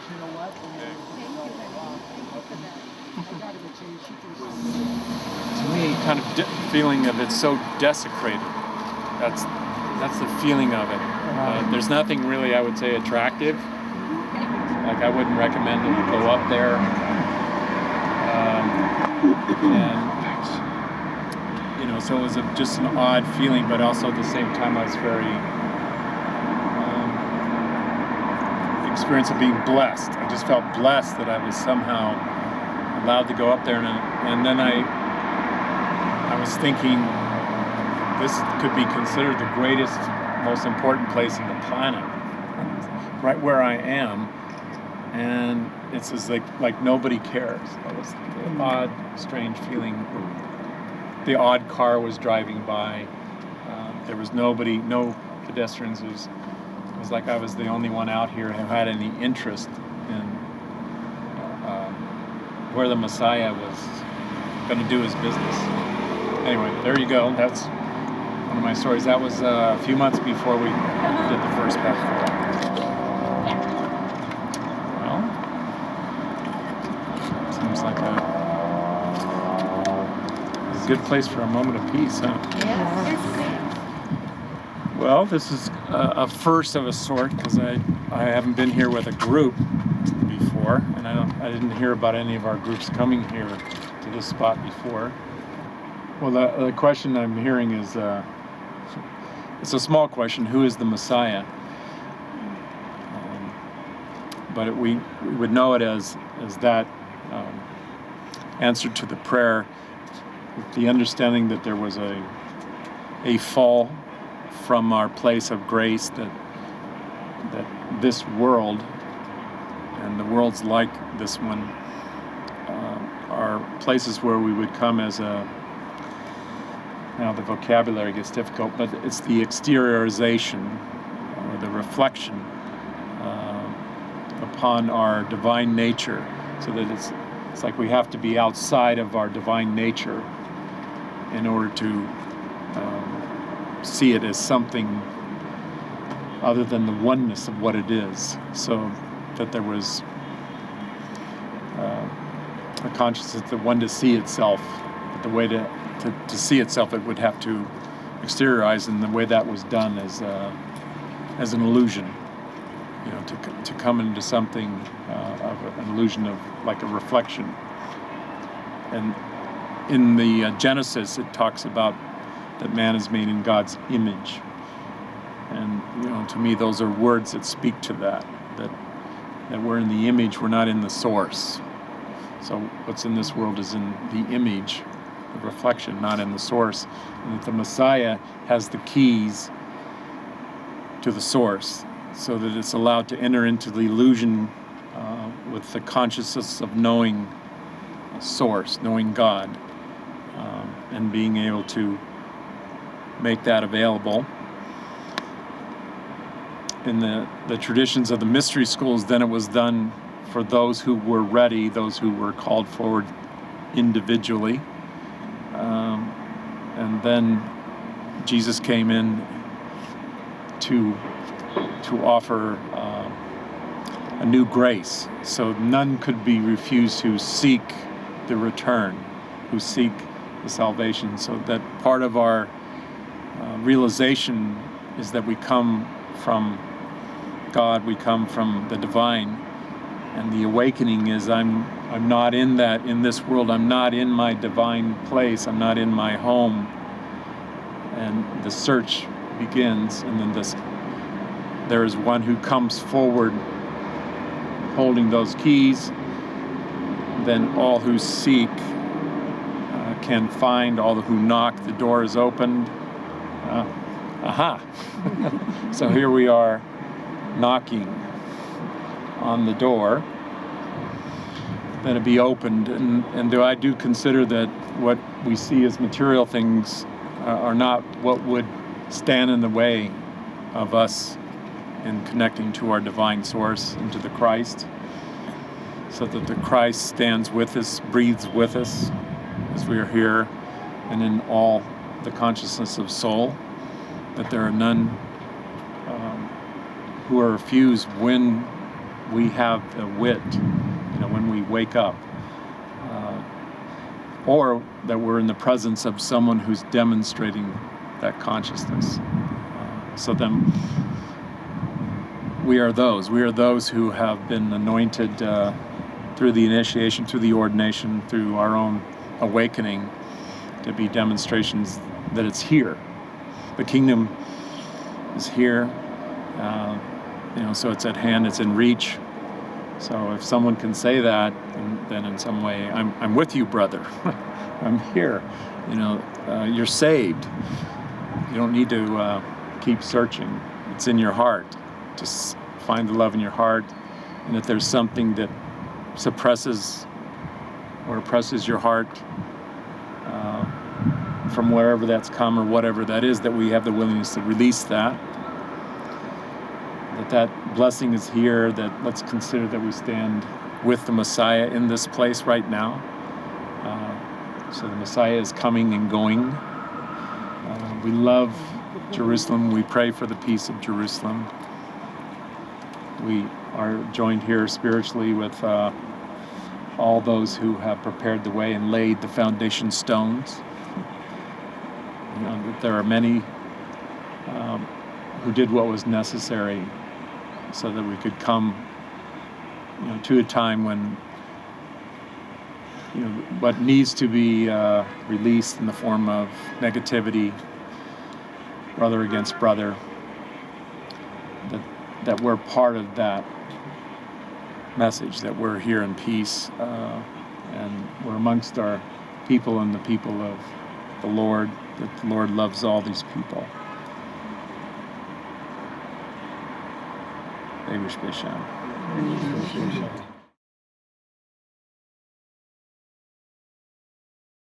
You know what? Thank you, honey. Thank you for that. I got to change. She can To me, kind of feeling of it's so desecrated. That's the feeling of it. There's nothing really, I would say, attractive. Like I wouldn't recommend to go up there. And you know, so it was just an odd feeling, but also at the same time, I was very experience of being blessed. I just felt blessed that I was somehow allowed to go up there, and then I was thinking this could be considered the greatest, most important place on the planet, right where I am, and it's just like nobody cares. It was an odd, strange feeling. The odd car was driving by. There was nobody, no pedestrians. It was like I was the only one out here who had any interest in where the Messiah was going to do his business. Anyway, there you go. That's one of my stories. That was a few months before we did the first festival. Well, seems like a good place for a moment of peace, huh? Yes. Well, this is a first of a sort because I haven't been here with a group before, and I didn't hear about any of our groups coming here to this spot before. Well, the question I'm hearing is, it's a small question, who is the Messiah? But we would know it as that answer to the prayer, with the understanding that there was a fall from our place of grace, that this world and the worlds like this one are places where we would come as now the vocabulary gets difficult, but it's the exteriorization or the reflection upon our divine nature, so that it's like we have to be outside of our divine nature in order to see it as something other than the oneness of what it is. So that there was a consciousness that wanted to see itself, but the way to see itself, it would have to exteriorize, and the way that was done as an illusion, you know, to come into something of an illusion of like a reflection. And in the Genesis, it talks about that man is made in God's image, and you know, to me, those are words that speak to that we're in the image, we're not in the source. So what's in this world is in the image, the reflection, not in the source. And that the Messiah has the keys to the source, so that it's allowed to enter into the illusion with the consciousness of knowing source, knowing God, and being able to make that available. In the traditions of the mystery schools, then it was done for those who were ready, those who were called forward individually. And then Jesus came in to offer a new grace, so none could be refused who seek the return, who seek the salvation. So that part of our realization is that we come from God, we come from the divine, and the awakening is I'm not in this world, I'm not in my divine place, I'm not in my home, and the search begins, and then there is one who comes forward holding those keys. Then all who seek can find, all who knock, the door is opened. So here we are knocking on the door, then it be opened, and I do consider that what we see as material things are not what would stand in the way of us in connecting to our divine source and to the Christ, so that the Christ stands with us, breathes with us as we are here, and in all the consciousness of soul, that there are none who are refused when we have the wit, when we wake up, or that we're in the presence of someone who's demonstrating that consciousness. So then we are those who have been anointed through the initiation, through the ordination, through our own awakening, to be demonstrations that it's here. The kingdom is here, so it's at hand, it's in reach. So if someone can say that, then in some way, I'm with you, brother. I'm here. You're saved. You don't need to keep searching. It's in your heart. Just find the love in your heart. And if there's something that suppresses or oppresses your heart from wherever that's come or whatever that is, that we have the willingness to release that. That blessing is here, that let's consider that we stand with the Messiah in this place right now. So the Messiah is coming and going. We love Jerusalem. We pray for the peace of Jerusalem. We are joined here spiritually with all those who have prepared the way and laid the foundation stones. That there are many who did what was necessary so that we could come, to a time when, what needs to be released in the form of negativity, brother against brother, that we're part of that message, that we're here in peace, and we're amongst our people and the people of the Lord, that the Lord loves all these people. Baruch B'Shem.